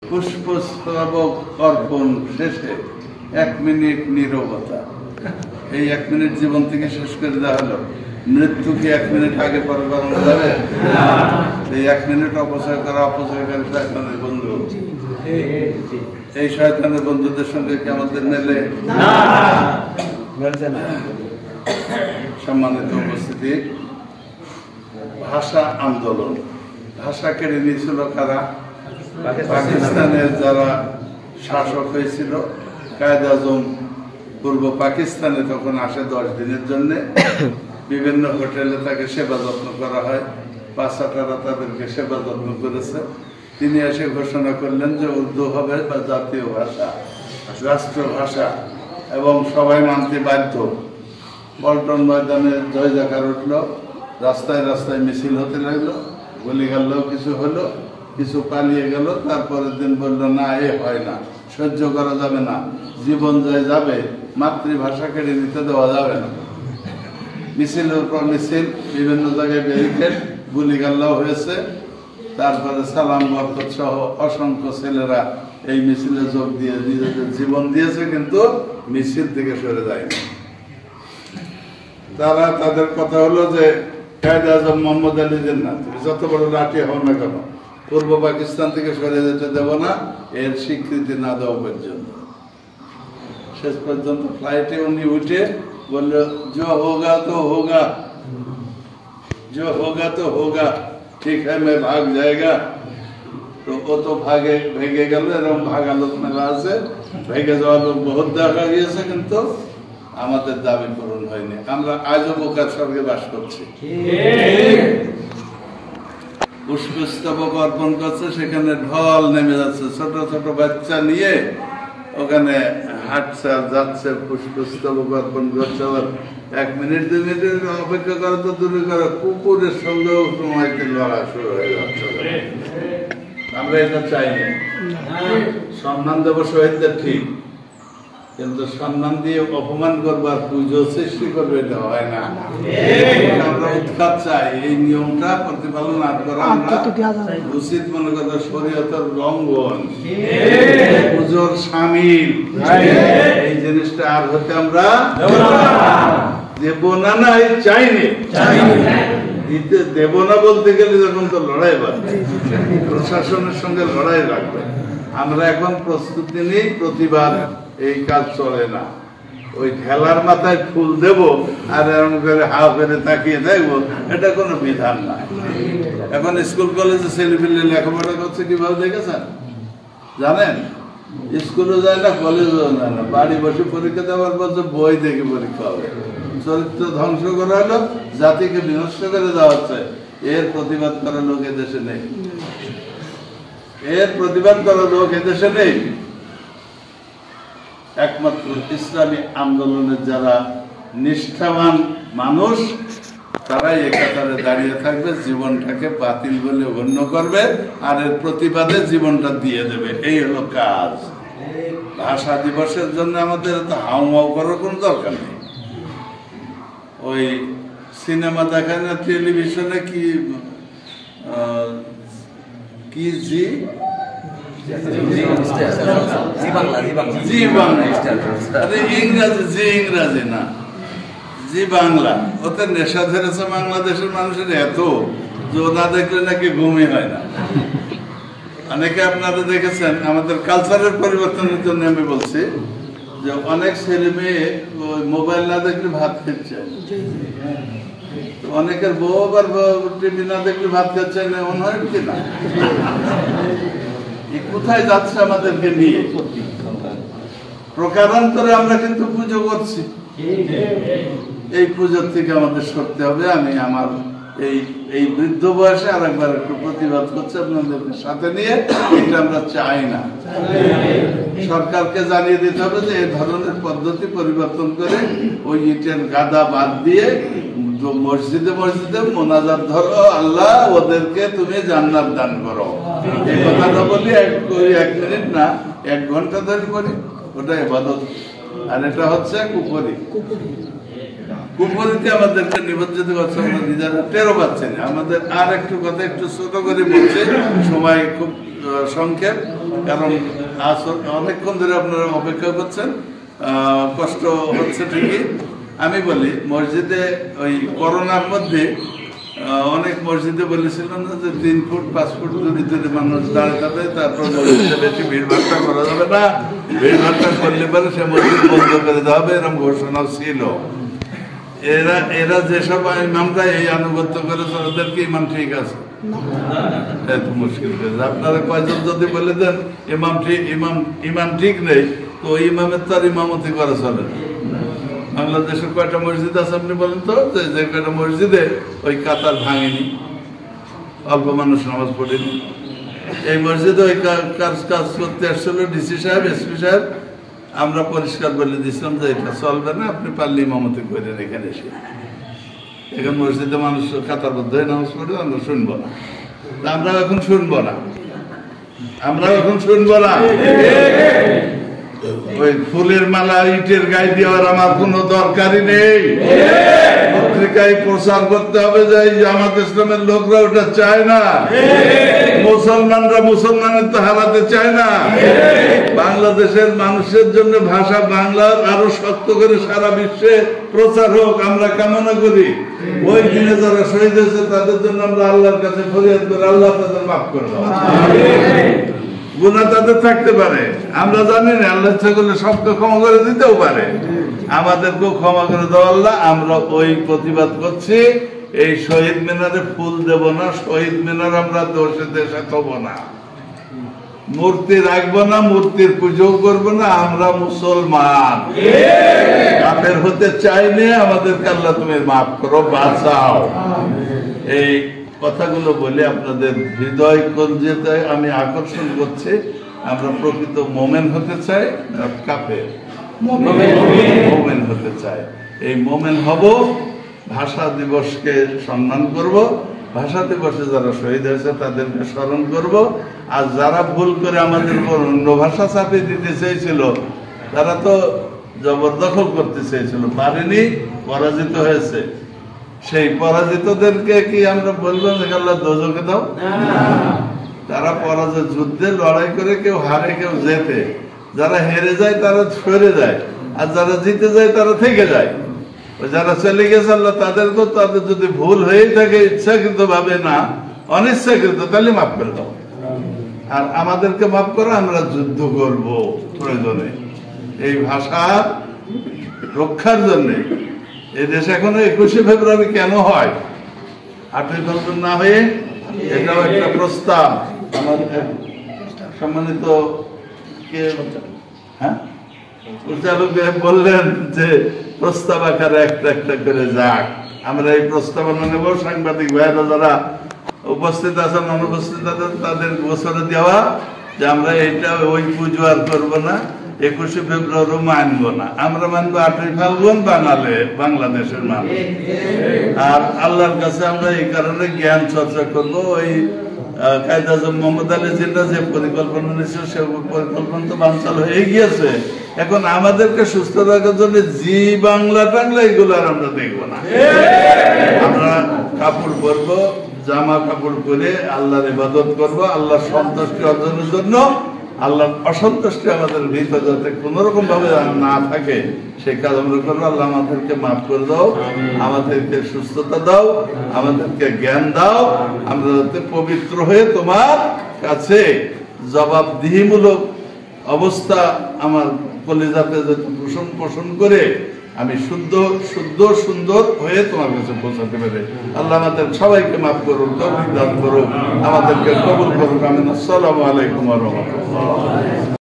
পুষ্পস্তবক অর্পণ শেষে 1 মিনিট নীরবতা। এই 1 মিনিট জীবন থেকে শেষ করে দেওয়া হলো। মৃত্যু কি 1 মিনিট আগে পরে বাড়ানো যাবে? এই 1 মিনিট অপচয় করা অপচয়কারী শয়তানের বন্ধু। এই শয়তানের বন্ধুদের সঙ্গে কি আমাদের মেলে? সম্মানিত উপস্থিতি, ভাষা আন্দোলন, ভাষা কেড়ে নিয়েছিল কারা? পাকিস্তানের যারা শাসক হয়েছিল, কায়েদ আজম পূর্ব পাকিস্তানে তখন আসে 10 দিনের জন্য। বিভিন্ন হোটেলে তাকে সেবা যত্ন করা হয়, বাচ্চাটারা তাদেরকে সেবা যত্ন করেছে। তিনি এসে ঘোষণা করলেন যে উর্দু হবে বা জাতীয় ভাষা, রাষ্ট্রভাষা, এবং সবাই মানতে বাধ্য। পল্টন ময়দানে জয় জাকার উঠল, রাস্তায় রাস্তায় মিছিল হতে লাগলো, গুলিগাল্লাও কিছু হলো, কিছু পালিয়ে গেল। তারপরের দিন বললো না, এ হয় না, সহ্য করা যাবে না, জীবন যায় যাবে, মাতৃভাষা কেড়ে নিতে দেওয়া যাবে না। মিছিলের পর মিছিল, বিভিন্ন জায়গায় ব্যারিকেড, গুলিগাল্লাও হয়েছে। তারপরে সালাম বরকত সহ অসংখ্য ছেলেরা এই মিছিলে যোগ দিয়ে নিজেদের জীবন দিয়েছে, কিন্তু মিছিল থেকে সরে যায়নি। তারা তাদের কথা হলো যে কায়েদ আজম মোহাম্মদ আলী জিন্নাহ, তুমি যত বড় লাঠি হও না কেন, পূর্ব পাকিস্তান থেকে সরে যেতে দেব না, এর স্বীকৃতি না দেওয়া পর্যন্ত। শেষ পর্যন্ত ফ্লাইটে উনি উঠে বলল, जो होगा तो होगा, जो होगा तो होगा, ठीक है मैं भाग जाएगा। তো ও তো ভেগে গেল। এরকম ভাগা লোক মেলা আছে, ভেগে যাওয়া লোক বহুত দেখা গিয়েছে, কিন্তু আমাদের দাবি পূরণ হয়নি। আমরা আজও বোকার স্বর্গে বাস করছি। পুষ্পস্তবক অর্পণ করছে, সেখানে ঢল নেমে যাচ্ছে, ছোট ছোট বাচ্চা নিয়ে ওখানে হাঁটছে আর যাচ্ছে, পুষ্পস্তবক অর্পণ করছে। আবার 1 মিনিট 2 মিনিট অপেক্ষা করে তো দূরে করে, কুকুরের সঙ্গেও সময়তে লড়া শুরু হয়ে যাচ্ছে। আমরা এটা চাইনি। সম্মান দেব শহীদদের ঠিক, কিন্তু সম্মান দিয়ে অপমান করবার পুজো সৃষ্টি করবে, এটা হয় না। আমরা উৎখাত চাই, এই নিয়মটা প্রতিপালন না করা আমরা উচিত মনে করবো। শরীয়তের লঙ্ঘন, পুজোর সামিল, এই জিনিসটা আর হতে আমরা দেব না। না, এই চাইনি, দিতে দেব না বলতে গেলে যখন তো লড়াই বাড়বে, প্রশাসনের সঙ্গে লড়াই রাখবে। আমরা এখন প্রস্তুতি নেই, প্রতিবাদ এই কাজ চলে না। ওই ঠেলার মাথায় ফুল দেব আর এরকম করে হা করে তাকিয়ে দেখবো, এটা কোনো বিধান নাই। এখন স্কুল কলেজে ছেলেপিলে লেখাপড়া করছে কিভাবে দেখেছেন জানেন? স্কুলে যায় না, কলেজেও যায় না, বাড়ি বসে পরীক্ষা দেওয়ার পর বই দেখে পরীক্ষা হবে। চরিত্র ধ্বংস করা হলো, জাতিকে বিনষ্ট করে দেওয়া হচ্ছে। এর প্রতিবাদ করার লোক এদেশে নেই, এর প্রতিবাদ করার লোক এদেশে নেই। একমাত্র ইসলামী আন্দোলনের যারা নিষ্ঠাবান মানুষ, তারাই একাধারে দাঁড়িয়ে থাকবে, জীবনটাকে বাতিল বলে গণ্য করবে, আর এর প্রতিবাদে জীবনটা দিয়ে দেবে। এই হলো কাজ। ভাষা দিবসের জন্য আমাদের তো হাউমাউ করার কোনো দরকার নেই। ওই সিনেমা দেখায় না টেলিভিশনে, কি কি জি ইংরাজি না, জি বাংলা। ওতে নেশা ধরেছে বাংলাদেশের মানুষের এত, যে না দেখলে নাকি ঘুমই হয় না। অনেকে আপনারা দেখেছেন, আমাদের কালচারের পরিবর্তনের জন্য আমি বলছি যে অনেক ছেলে মেয়ে মোবাইল না দেখলে ভাত খেচ্ছে, অনেকের বউ আবার টিভি না দেখলে ভাত খাচ্ছে না, মনে হয় কি না? কোথায় যাচ্ছে আমাদেরকে নিয়ে? প্রকারান্তরে আমরা কিন্তু পুজো করছি, এই পুজোর থেকে আমাদের সরতে হবে। আমি আমার এই বৃদ্ধ বয়সে আর একবার একটু প্রতিবাদ করছি আপনাদেরকে সাথে নিয়ে। এটা আমরা চাই না। সরকারকে জানিয়ে দিতে হবে যে এই ধরনের পদ্ধতি পরিবর্তন করে ওই ইটের গাদা বাদ দিয়ে মসজিদে মসজিদে মোনাজাত ধরো, আল্লাহ ওদেরকে তুমি জান্নাত দান করো। এই কথাটা বলি 1 মিনিট না, 1 ঘন্টা ধরে করি, ওটা ইবাদত। আর এটা হচ্ছে কুপুরি। কুপুরিতে আমাদেরকে নিমজ্জিত করছে, আমরা নিজেরা টেরও পাচ্ছি না। আমাদের আর একটু কথা একটু ছোট করে বলছে, সময় খুব সংক্ষেপ, কারণ অনেকক্ষণ ধরে আপনারা অপেক্ষা করছেন, কষ্ট হচ্ছে ঠিকই। আমি বলি মসজিদে ওই করোনার মধ্যে অনেক মসজিদে বলেছিলাম না যে 3 ফুট 5 ফুট যদি মানুষ দাঁড়িয়ে থাকে, তারপর মসজিদে বেশি ভিড়ভাট্টা করা যাবে না, ভিড়ভাট্টা করলে পরে সে মসজিদ বন্ধ করে দেওয়া হবে, এরকম ঘোষণা ছিল। এরা যেসব ইমামরা এই আনুগত্য করেছে ওদের কি ইমাম ঠিক আছে? এত মুশকিল করেছে। আপনারা কয়জন যদি বলে দেন ইমাম ঠিক নেই, তো ওই ইমামের তো আর ইমামতি করা চলে না। বাংলাদেশের কয়টা মসজিদ আছে আপনি বলেন তো, যে কয়টা মসজিদে ওই কাতার ভাঙেনি, অল্প মানুষ নামাজ পড়েনি। এই মসজিদে ওই কাজ করতে আসছিল ডিসি সাহেব, এসপি সাহেব, আমরা পরিষ্কার বলে দিয়েছিলাম যে এটা চলবে না, আপনি পারলে ইমামতি করেন এখানে এসে। এখন মসজিদে মানুষ কাতারবদ্ধ হয়ে নামাজ পড়ে, আমরা শুনবো না। আমরা এখন শুনবো না, ওই ফুলের মালা ইটের গায়ে দেওয়ার আমার কোনো দরকারই নেই। পত্রিকায় প্রচার করতে হবে যে জামাত ইসলামের লোকরা ওটা চায় না, মুসলমানরা মুসলমানের তো হারাতে চায় না। বাংলাদেশের মানুষের জন্য ভাষা বাংলার আরো শক্ত করে সারা বিশ্বে প্রচার হোক আমরা কামনা করি। ওই দিনে যারা শহীদ হয়েছে তাদের জন্য আমরা আল্লাহর কাছে ফরিয়াদ করি, আল্লাহ তাদের মাফ করে দাও। গুনাহ তাদের থাকতে পারে, আমরা জানি না, আল্লাহ ইচ্ছা করলে সবকে ক্ষমা করে দিতেও পারে, আমাদেরকেও ক্ষমা করে দাও আল্লাহ। আমরা ওই প্রতিবাদ করছি, এই শহীদ মিনারে ফুল দেব না, শহীদ মিনার আমরা দেশে থব না, মূর্তি রাখবো না, মূর্তির পুজো করবো না। আমরা মুসলমান, কাফের হতে চাইনি, আমাদেরকে আল্লাহ তুমি মাফ করো, বাঁচাও। এই কথাগুলো বলে আপনাদের হৃদয় কঞ্জেতে আমি আকর্ষণ করছি। আমরা প্রকৃত মোমেন হতে চাই, কাফের মোমেন হতে চাই। এই মোমেন হব, ভাষা দিবসকে সম্মান করব, ভাষা দিবসে যারা শহীদ হয়েছে তাদেরকে স্মরণ করব। আর যারা ভুল করে আমাদের উপর অন্য ভাষা চাপিয়ে দিতে চেয়েছিল, তারা তো জবরদখল করতে চেয়েছিল, পারেনি, পরাজিত হয়েছে। সেই পরাজিতদেরকে কি আমরা বলবো যে আল্লাহ দোজখে দাও? তারা পরাজয় যুদ্ধে লড়াই করে, কেউ হারে কেউ জেতে। যারা হেরে যায় তারা সরে যায়, আর যারা জিতে যায় তারা থেকে যায়। যারা চলে গেছে আল্লাহ তাদেরকেও, তাদের যদি ভুল হয়েই থাকে ইচ্ছাকৃত ভাবে না অনিচ্ছাকৃত, তাহলে মাফ করে দাও। আর আমাদেরকে মাফ করো, আমরা যুদ্ধ করব প্রয়োজনে এই ভাষা রক্ষার জন্য। এই দেশে এখনো 21শে ফেব্রুয়ারি কেন হয়, 8ই ফাল্গুন না হয়ে? এটাও একটা প্রস্তাব। আমার সম্মানিত পরিচালক বললেন যে প্রস্তাব আকারে একটা একটা করে যাক, আমরা এই প্রস্তাবনা নেব। সাংবাদিক ভাইয়েরা যারা উপস্থিত আছেন, অনুপস্থিত আছেন, তাদের গোচরে দেওয়া যে আমরা এইটা ওই পুজো আর করবো না, 21শে ফেব্রুয়ারি মানব না, আমরা মানবো 8ই ফাল্গুন, বাংলাদেশের মানুষ। আর আল্লাহর কাছে আমরা এই কারণে জ্ঞান চর্চা করবো। ওই কায়দা আজম মোহাম্মদ আলী জিন্না যে পরিকল্পনা নিয়েছিল, সে পরিকল্পনা তো বানচাল হয়ে গিয়েছে। এখন আমাদেরকে সুস্থ রাখার জন্য জি বাংলা টাংলা এগুলো আর আমরা দেখবো না। আমরা কাপড় পরবো, জামা কাপড় পরে আল্লাহর ইবাদত করবো, আল্লাহর সন্তুষ্টি অর্জনের জন্য। আল্লাহর অসন্তুষ্টি আমাদের ভিতরে যাতে কোন রকম ভাবে না থাকে, সেই কাজ আমরা করবো। আল্লাহ আমাদেরকে মাফ করে দাও, আমাদেরকে সুস্থতা দাও, আমাদেরকে জ্ঞান দাও, আমরা যাতে পবিত্র হয়ে তোমার কাছে জবাবদিহিমূলক অবস্থা আমার কলিজাতে যাতে পোষণ করে আমি সুন্দর হয়ে তোমার কাছে পৌঁছাতে পারে। আল্লাহ আমাদের সবাইকে মাফ করুন, তৌফিক দান করুন, আমাদেরকে কবুল করুন। আমিন। আসসালামু আলাইকুম ওয়া রাহমাতুল্লাহ।